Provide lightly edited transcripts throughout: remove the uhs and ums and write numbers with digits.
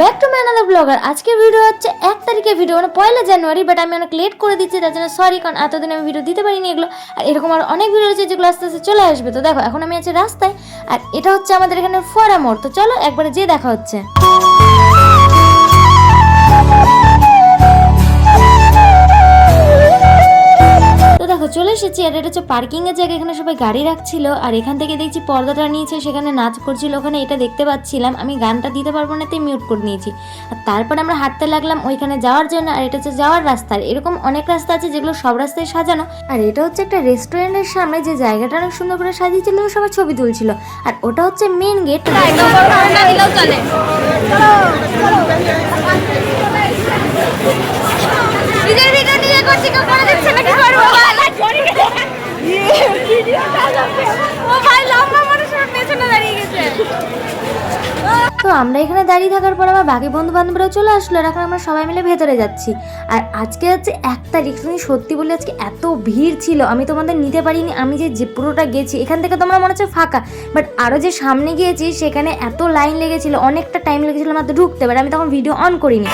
Back to my another blogger. আজকের video হচ্ছে 1 তারিখের ভিডিও, মানে 1 জানুয়ারি, বাট আমি অনেক লেট করে দিচ্ছি, তার জন্য সরি, কারণ এতদিন আমি ভিডিও দিতে পারিনি এগুলো। আর এরকম আর অনেক ভিডিও রয়েছে যেগুলো আস্তে আস্তে চলে আসবে। তো দেখো এখন আমি আছি রাস্তায়, আর এটা হচ্ছে আমাদের এখানে ফোয়ারা মোড়। তো চলো একবারে যেয়ে দেখা হচ্ছে। চলে এসেছি, আর এটা হচ্ছে পার্কিং এর জায়গা, এখানে সবাই গাড়ি রাখছিল। আর এখান থেকে দেখছি পর্দাটা নিয়েছে, সেখানে নাচ করছিল, ওখানে এটা দেখতে পাচ্ছিলাম। আমি গানটা দিতে পারবো না তাই মিউট করে নিয়েছি। আর তারপর আমরা হাঁটতে লাগলাম ওইখানে যাওয়ার জন্য। আর এটা হচ্ছে যাওয়ার রাস্তা, আর এরকম অনেক রাস্তা আছে যেগুলো সব রাস্তায় সাজানো। আর এটা হচ্ছে একটা রেস্টুরেন্টের সামনে, যে জায়গাটা অনেক সুন্দর করে সাজিয়েছিল, সবাই ছবি তুলছিল। আর ওটা হচ্ছে মেন গেট। তো আমরা এখানে দাঁড়িয়ে থাকার পর আমার বাকি বন্ধু বান্ধবরাও চলে আসলো, আর এখন আমরা সবাই মিলে ভেতরে যাচ্ছি। আর আজকে হচ্ছে 1 তারিখ, তুমি সত্যি বলে আজকে এত ভিড় ছিল, আমি তোমাদের নিতে পারিনি। আমি যে পুরোটা গেছি, এখান থেকে তোমরা মনে হচ্ছে ফাঁকা, বাট আরও যে সামনে গিয়েছি সেখানে এত লাইন লেগেছিল, অনেকটা টাইম লেগেছিল আমাদের ঢুকতে, বাট আমি তখন ভিডিও অন করিনি।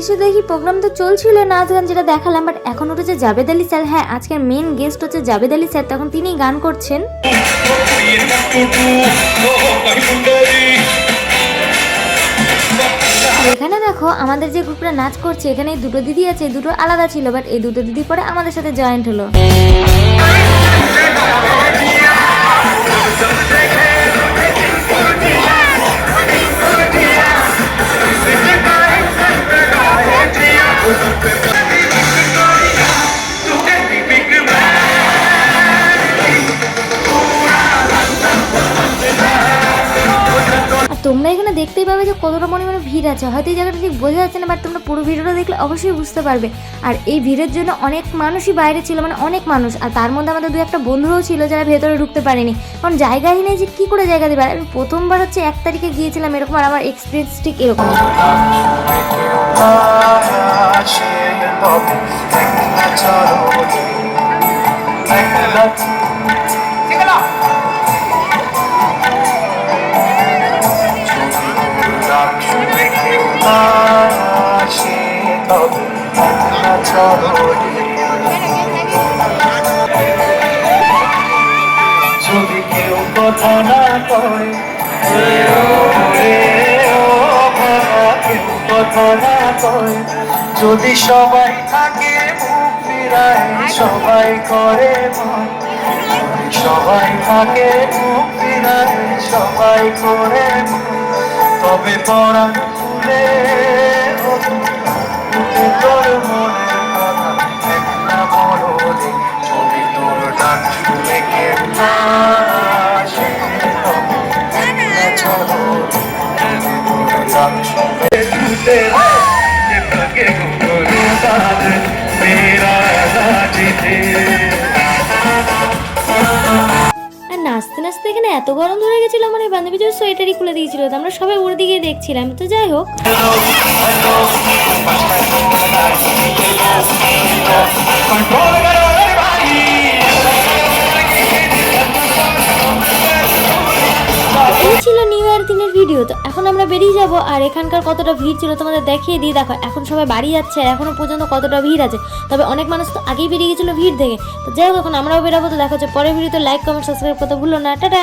এসে দেখি প্রোগ্রাম তো চলছিল, নাচ গান যেটা দেখালাম, বাট এখন উঠেছে জাবেদ আলী স্যার। হ্যাঁ, আজকের মেন গেস্ট হচ্ছে জাবেদ আলী স্যার, তখন তিনি গান করছেন। এখানে দেখো আমাদের যে গ্রুপটা নাচ করছে, এখানে দুটো দিদি আছে, দুটো আলাদা ছিল, বাট এই দুটো দিদি পরে আমাদের সাথে জয়েন্ট হলো। তোমরা এখানে দেখতেই পাবে যে কতটা পরিমাণে ভিড় আছে। হয়তো এই জায়গাটা ঠিক বোঝা যাচ্ছে না, বাট তোমরা পুরো ভিডিওটা দেখলে অবশ্যই বুঝতে পারবে। আর এই ভিড়ের জন্য অনেক মানুষই বাইরে ছিল, মানে অনেক মানুষ। আর তার মধ্যে আমাদের 2-1টা বন্ধুরাও ছিল যারা ভেতরে ঢুকতে পারেনি, কারণ জায়গাই নেই যে কী করে জায়গা দেবে। আমি প্রথমবার হচ্ছে 1 তারিখে গিয়েছিলাম এরকম, আর আমার এক্সপিরিয়েন্স ঠিক এরকম। যদি কেউ কথা না কয়, কেউ কথা না কয়, যদি সবাই থাকে মুখ ফিরায়, সবাই করে মন, সবাই থাকে মুখ ফিরায়, সবাই করে মন, তবে পরাণ খুলে তোর মনের কথা একটা মরণে, যদি তোর ডাক শুনে কেউ না আসে, তবে একটা চলো তোর ডাক শুনে ছুটে থাকে গুরু দাদ মেরা নাচিতে। আর নাচতে নাচতে এখানে এত গরম ধরে গেছিল, মানে বান্ধবী যে সোয়েটারই খুলে দিয়েছিল, তো আমরা সবাই ওর দিকে দেখছিলাম। তো যাই হোক, এই ছিল নিউ রবিবার দিনের ভিডিও। তো এখন আমরা বেরিয়ে যাব, আর এখানকার কতটা ভিড় ছিল তোমাদের দেখিয়ে দিই। দেখো এখন সবাই বাড়ি যাচ্ছে, আর এখনো পর্যন্ত কতটা ভিড় আছে। তবে অনেক মানুষ তো আগেই বেরিয়ে গেছিলো ভিড় থেকে। তো যাই হোক এখন আমরাও বেরাবো। তো দেখা হচ্ছে পরের ভিডিওতে। লাইক কমেন্ট সাবস্ক্রাইব করতে ভুলো না। টাটা।